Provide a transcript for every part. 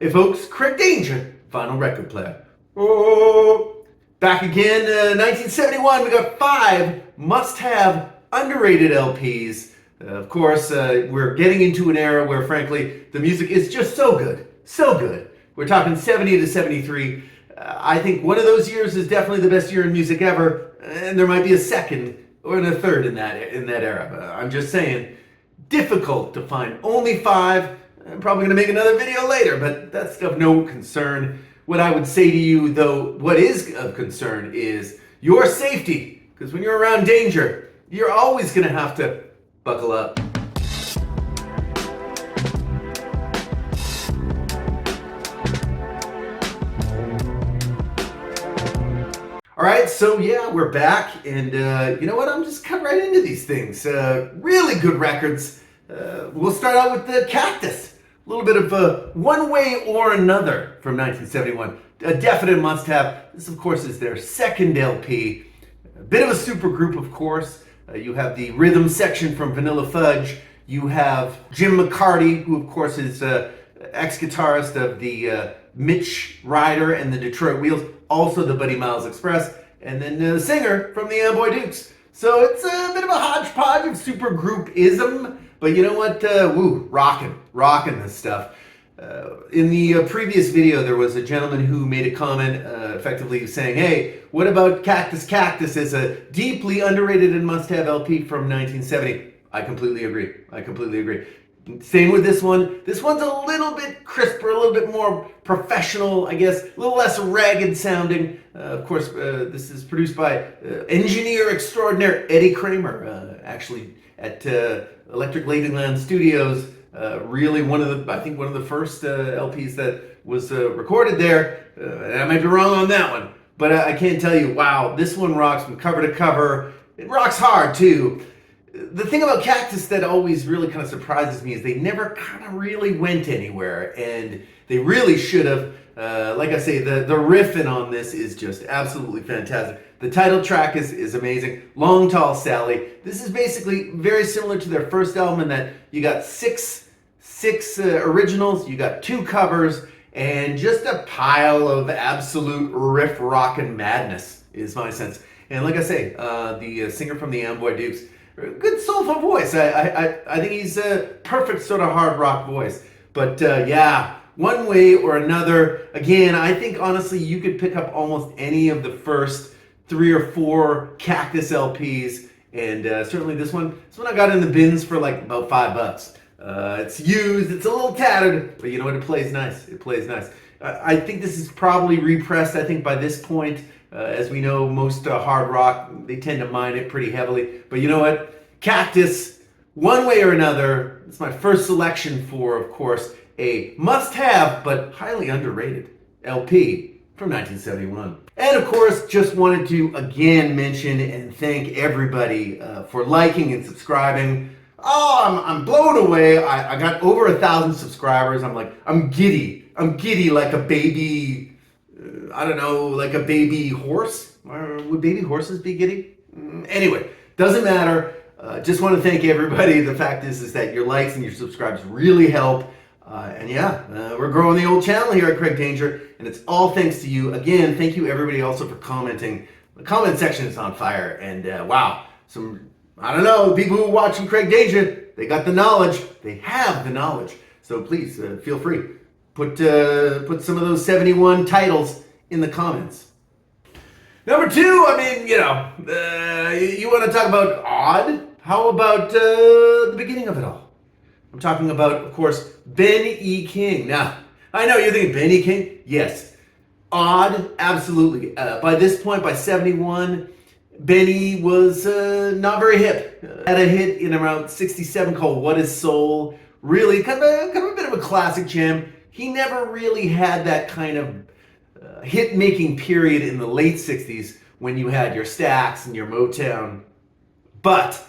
Hey folks, Craig Danger, vinyl record player. Oh, back again, 1971, we got 5 must-have underrated LPs. Of course, we're getting into an era where, frankly, the music is just so good, so good. We're talking 70 to 73. I think one of those years is definitely the best year in music ever, and there might be a second or a third in that era. I'm just saying, difficult to find only 5. I'm probably going to make another video later, but that's of no concern. What I would say to you, though, what is of concern is your safety. Because when you're around danger, you're always going to have to buckle up. All right, so yeah, we're back, and you know what? I'm just cut right into these things. Really good records. We'll start out with the Cactus. A little bit of One Way or Another from 1971. A definite must-have. This, of course, is their second LP. A bit of a super group, of course. You have the rhythm section from Vanilla Fudge. You have Jim McCarty, who, of course, is ex-guitarist of the Mitch Ryder and the Detroit Wheels, also the Buddy Miles Express, and then the singer from the Amboy Dukes. So it's a bit of a hodgepodge of super group-ism. But you know what? Rocking this stuff. In the previous video, there was a gentleman who made a comment effectively saying, hey, what about Cactus? Cactus is a deeply underrated and must-have LP from 1970. I completely agree. Same with this one. This one's a little bit crisper, a little bit more professional, I guess, a little less ragged sounding. Of course, this is produced by engineer extraordinaire Eddie Kramer, actually at Electric Ladyland Studios. Really one of the first LPs that was recorded there. And I might be wrong on that one, but I can't tell you, wow, this one rocks from cover to cover. It rocks hard too. The thing about Cactus that always really kind of surprises me is they never kind of really went anywhere, and they really should have. Like I say, the riffing on this is just absolutely fantastic. The title track is amazing. Long Tall Sally. This is basically very similar to their first album in that you got six originals, you got 2 covers, and just a pile of absolute riff rockin' madness is my sense. And like I say, the singer from the Amboy Dukes, good soulful voice. I think he's a perfect sort of hard rock voice. But yeah. One Way or Another, again, I think honestly you could pick up almost any of the first 3 or 4 Cactus LPs, and certainly this one I got in the bins for like about $5. It's used, it's a little tattered, but you know what, it plays nice. I think this is probably repressed, I think by this point. As we know, most hard rock, they tend to mine it pretty heavily, but you know what, Cactus, One Way or Another, it's my first selection for, of course, a must-have but highly underrated LP from 1971. And of course, just wanted to again mention and thank everybody for liking and subscribing. Oh, I'm blown away. I got over 1,000 subscribers. I'm giddy like a baby, I don't know, like a baby horse. Would baby horses be giddy? Anyway, doesn't matter. Just want to thank everybody. The fact is that your likes and your subscribes really help. And yeah, we're growing the old channel here at Craig Danger, and it's all thanks to you. Again, thank you everybody also for commenting. The comment section is on fire, and wow, I don't know, people who are watching Craig Danger, they got the knowledge. They have the knowledge. So please, feel free. Put some of those 71 titles in the comments. Number 2, I mean, you know, you want to talk about odd? How about the beginning of it all? I'm talking about, of course, Ben E. King. Now, I know you're thinking, Ben E. King? Yes. Odd? Absolutely. By this point, by 71, Benny was not very hip. Had a hit in around 67 called What Is Soul? Really, kind of a bit of a classic jam. He never really had that kind of hit-making period in the late 60s when you had your Stax and your Motown. But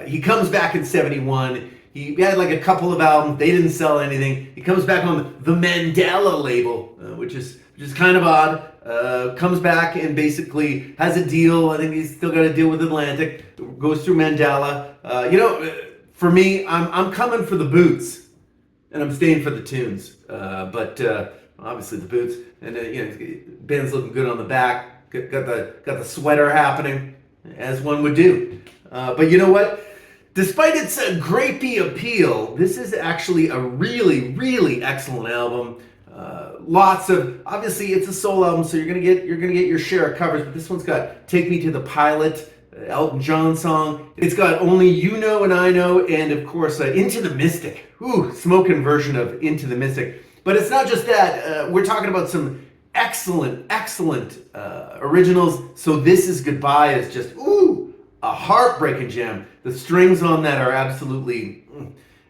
he comes back in 71. He had like a couple of albums. They didn't sell anything. He comes back on the Mandela label, which is kind of odd. Comes back and basically has a deal. I think he's still got a deal with Atlantic. Goes through Mandela. You know, for me, I'm coming for the boots. and I'm staying for the tunes. But obviously the boots, and Ben's looking good on the back. Got the sweater happening, as one would do. But you know what? Despite its grapey appeal, this is actually a really, really excellent album. Lots of, obviously it's a soul album, so you're gonna get your share of covers. But this one's got "Take Me to the Pilot," Elton John song. It's got "Only You Know and I Know," and of course "Into the Mystic." Ooh, smoking version of "Into the Mystic." But it's not just that. We're talking about some excellent originals. So "This Is Goodbye" is just a heartbreaking gem. The strings on that are absolutely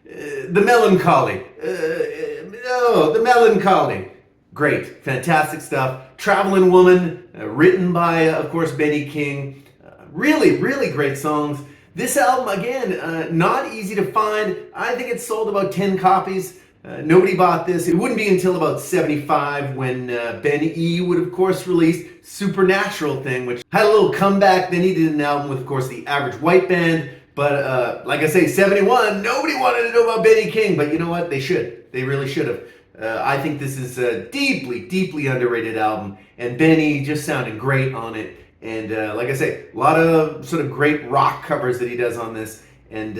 the melancholy. The melancholy. Great, fantastic stuff. "Traveling Woman," written by, of course, Benny King. Really, really great songs. This album, again, not easy to find. I think it sold about 10 copies. Nobody bought this. It wouldn't be until about 75 when Ben E would, of course, release Supernatural Thing, which had a little comeback. Then he did an album with, of course, the Average White Band. But like I say, 71, nobody wanted to know about Benny King. But you know what? They should. They really should have. I think this is a deeply, deeply underrated album. And Benny just sounded great on it. And like I say, a lot of sort of great rock covers that he does on this. And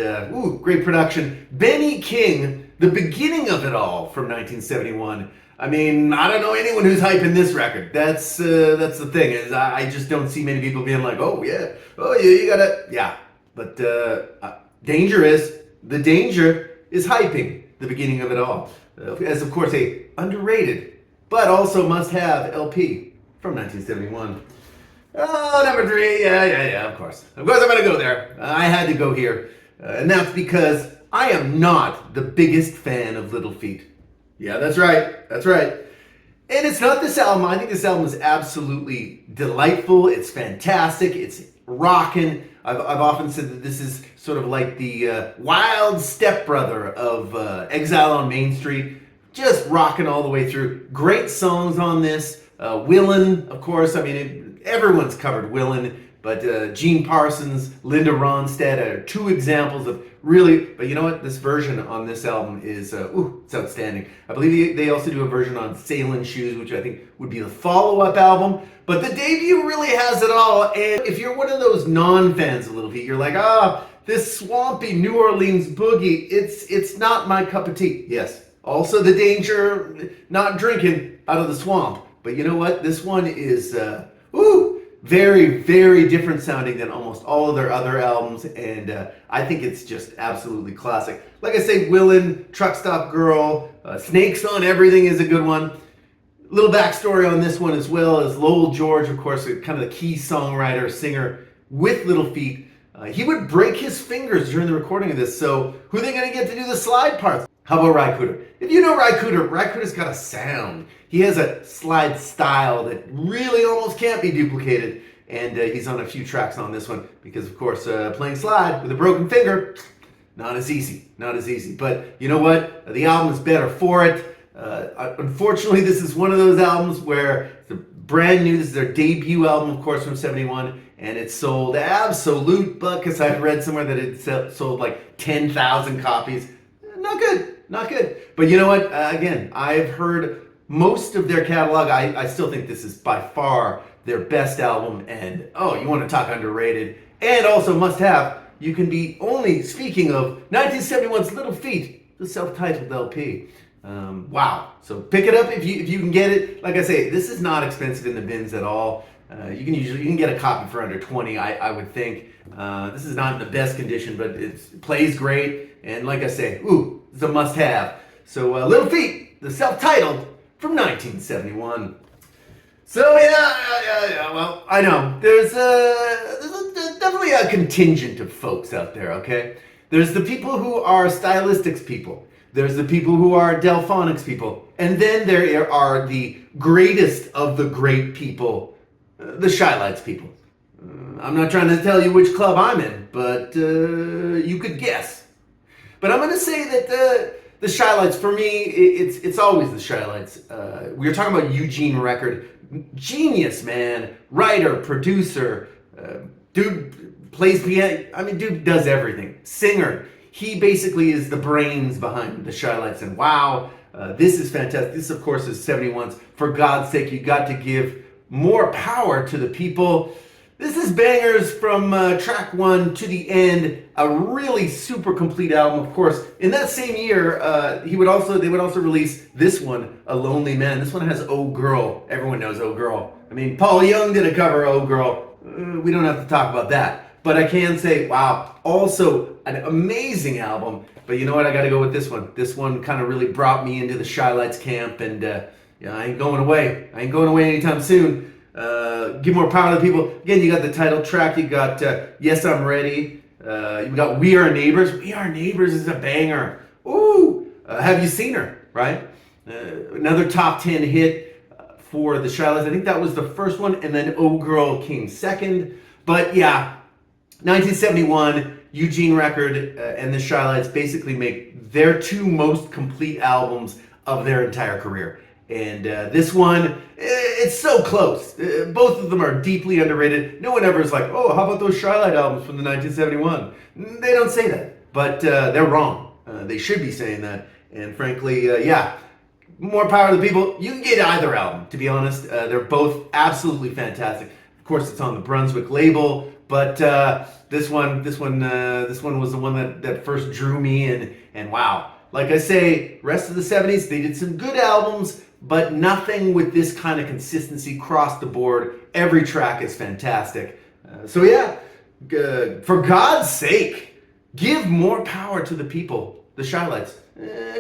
great production. Benny King, the beginning of it all from 1971. I mean, I don't know anyone who's hyping this record. That's the thing, is I just don't see many people being like, oh yeah, you gotta, yeah. But the danger is hyping the beginning of it all. As of course a underrated, but also must-have LP from 1971. Oh, number 3, yeah, of course. Of course I'm gonna go there. I had to go here. And that's because I am not the biggest fan of Little Feat. Yeah, that's right. And it's not this album. I think this album is absolutely delightful. It's fantastic. It's rocking. I've often said that this is sort of like the wild stepbrother of Exile on Main Street. Just rocking all the way through. Great songs on this. Willin', of course. I mean, everyone's covered Willin'. But Gene Parsons, Linda Ronstadt are 2 examples of really, but you know what? This version on this album is, it's outstanding. I believe they also do a version on Sailing Shoes, which I think would be the follow-up album. But the debut really has it all. And if you're one of those non-fans of Little Feat, you're like, this swampy New Orleans boogie, it's not my cup of tea. Yes. Also the danger, not drinking out of the swamp. But you know what? This one is, very, very different sounding than almost all of their other albums, and I think it's just absolutely classic. Like I say, Willin', Truck Stop Girl, Snakes on Everything is a good one. Little backstory on this one as well is Lowell George, of course, kind of the key songwriter, singer with Little Feat. He would break his fingers during the recording of this, so who are they going to get to do the slide parts? How about Ry Cooder? If you know Ry Cooder's got a sound. He has a slide style that really almost can't be duplicated. And he's on a few tracks on this one because, of course, playing slide with a broken finger, not as easy. But you know what? The album is better for it. Unfortunately, this is one of those albums where it's brand new. This is their debut album, of course, from 71. And it sold absolute buckets. I've read somewhere that it sold like 10,000 copies. Not good. But you know what? Again, I've heard most of their catalog. I still think this is by far their best album. And you want to talk underrated and also must have. You can be only speaking of 1971's Little Feat, the self-titled LP. Wow. So pick it up if you can get it. Like I say, this is not expensive in the bins at all. You can get a copy for under 20, I would think. This is not in the best condition, but it plays great. And like I say, it's a must-have. So Little Feat, the self-titled from 1971. So yeah. Well, I know there's definitely a contingent of folks out there. Okay, there's the people who are stylistics people. There's the people who are Delphonics people, and then there are the greatest of the great people, the Shy-Lights people. I'm not trying to tell you which club I'm in, but you could guess. But I'm going to say that the Shy-Lights, for me, it's always the Shy-Lights. We were talking about Eugene Record. Genius, man. Writer, producer, dude plays piano. I mean, dude does everything. Singer. he basically is the brains behind the Shy-Lights. And wow, this is fantastic. This, of course, is 71's For God's Sake, You Got to Give More Power to the People. This is bangers from track 1 to the end. A really super complete album. Of course, in that same year, they would also release this one, A Lonely Man. This one has Oh Girl. Everyone knows Oh Girl. I mean, Paul Young did a cover of Oh Girl. We don't have to talk about that. But I can say, wow, also an amazing album. But you know what? I got to go with this one. This one kind of really brought me into the Shy-Lights camp. And I ain't going away. I ain't going away anytime soon. Give More Power to the People. Again, you got the title track. You got Yes, I'm Ready. You got We Are Neighbors. We Are Neighbors is a banger. Ooh. Have You Seen Her? Right? Another top 10 hit for the Shy-Lights. I think that was the first one. And then Oh Girl came second. But yeah, 1971, Eugene record and the Shy-Lights basically make their two most complete albums of their entire career. And this one, it's so close. Both of them are deeply underrated. No one ever is like, oh, how about those Shy-Light albums from the 1971? They don't say that, but they're wrong. They should be saying that. And frankly, yeah, More Power to the People. You can get either album, to be honest. They're both absolutely fantastic. Of course, it's on the Brunswick label, but this one was the one that first drew me. And wow. Like I say, rest of the 70s, they did some good albums, but nothing with this kind of consistency across the board. Every track is fantastic. So yeah, For God's Sake, Give More Power to the People, the Shy-Lights.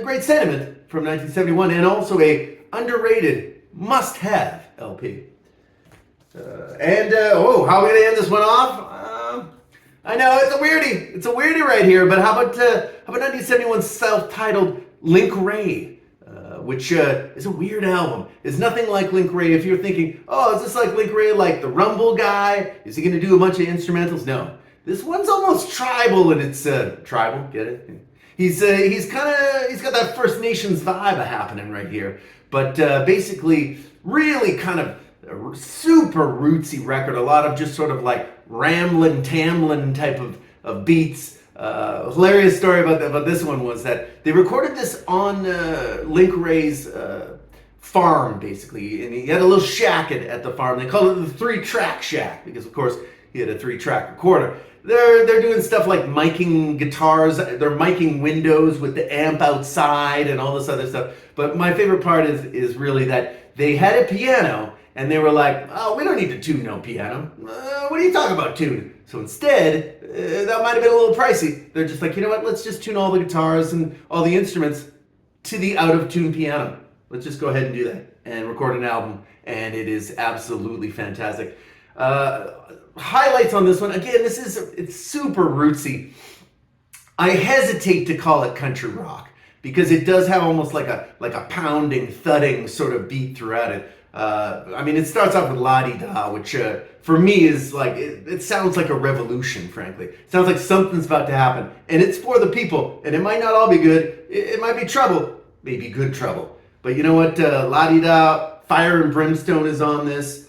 Great sentiment from 1971, and also a underrated must-have LP. How are we going to end this one off? I know, it's a weirdie. It's a weirdie right here, but how about 1971's self-titled Link Wray? Which is a weird album. It's nothing like Link Wray. If you're thinking, oh, is this like Link Wray, like the Rumble guy? Is he going to do a bunch of instrumentals? No. This one's almost tribal, and it's tribal. Get it? He's got that First Nations vibe happening right here. But basically, really kind of a super rootsy record. A lot of just sort of like rambling, tambling type of beats. Hilarious story about this one was that they recorded this on Link Wray's farm, basically, and he had a little shack at the farm. They called it the 3-track shack because, of course, he had a 3-track recorder. They're doing stuff like miking guitars. They're miking windows with the amp outside and all this other stuff. But my favorite part is really that they had a piano and they were like, oh, we don't need to tune no piano. What are you talking about tune? So instead, that might have been a little pricey. They're just like, you know what, let's just tune all the guitars and all the instruments to the out-of-tune piano. Let's just go ahead and do that and record an album. And it is absolutely fantastic. Highlights on this one. Again, it's super rootsy. I hesitate to call it country rock because it does have almost like a pounding, thudding sort of beat throughout it. I mean, it starts off with La-Di-Da, which for me is like, it sounds like a revolution, frankly. It sounds like something's about to happen. And it's for the people. And it might not all be good. It might be trouble. Maybe good trouble. But you know what? La-Di-Da, Fire and Brimstone is on this.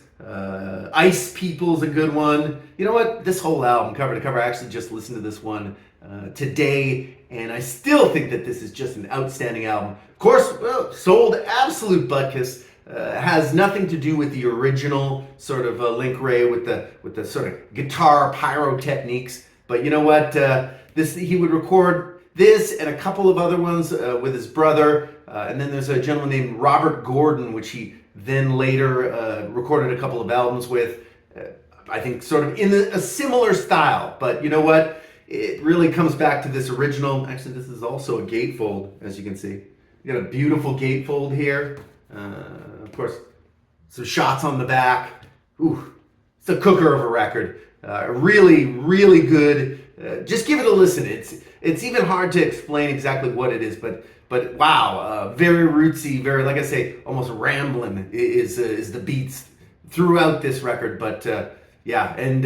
Ice People's a good one. You know what? This whole album, cover to cover, I actually just listened to this one today. And I still think that this is just an outstanding album. Of course, well, sold absolute butt kiss. Has nothing to do with the original sort of Link Wray with the sort of guitar pyrotechniques. But you know what? He would record this and a couple of other ones with his brother. And then there's a gentleman named Robert Gordon, which he then later recorded a couple of albums with. I think sort of in a similar style. But you know what? It really comes back to this original. Actually, this is also a gatefold, as you can see. You got a beautiful gatefold here. Of course, some shots on the back. Ooh, it's a cooker of a record. Really, really good. Just give it a listen. It's even hard to explain exactly what it is, but wow, very rootsy, very, like I say, almost rambling is the beats throughout this record. But yeah, and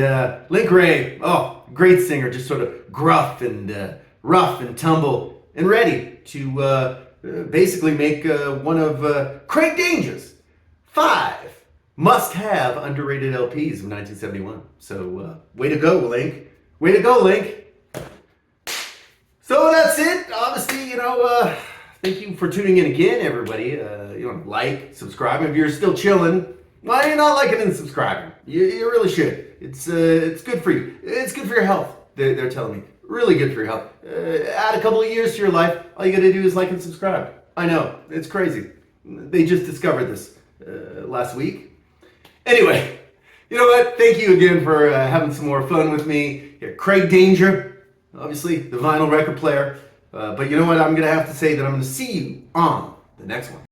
Link Wray, oh, great singer, just sort of gruff and rough and tumble and ready to basically make one of Craig Danger's 5 must-have underrated LPs of 1971. So way to go, Link. Way to go, Link. So that's it. Obviously, thank you for tuning in again, everybody. Like, subscribe. If you're still chilling, why are you not liking and subscribing? You really should. It's good for you. It's good for your health. They're telling me. Really good for your health. Add a couple of years to your life. All you gotta do is like and subscribe. I know, it's crazy. They just discovered this last week. Anyway, you know what? Thank you again for having some more fun with me. Here, Craig Danger, obviously the vinyl record player. But you know what? I'm gonna have to say that I'm gonna see you on the next one.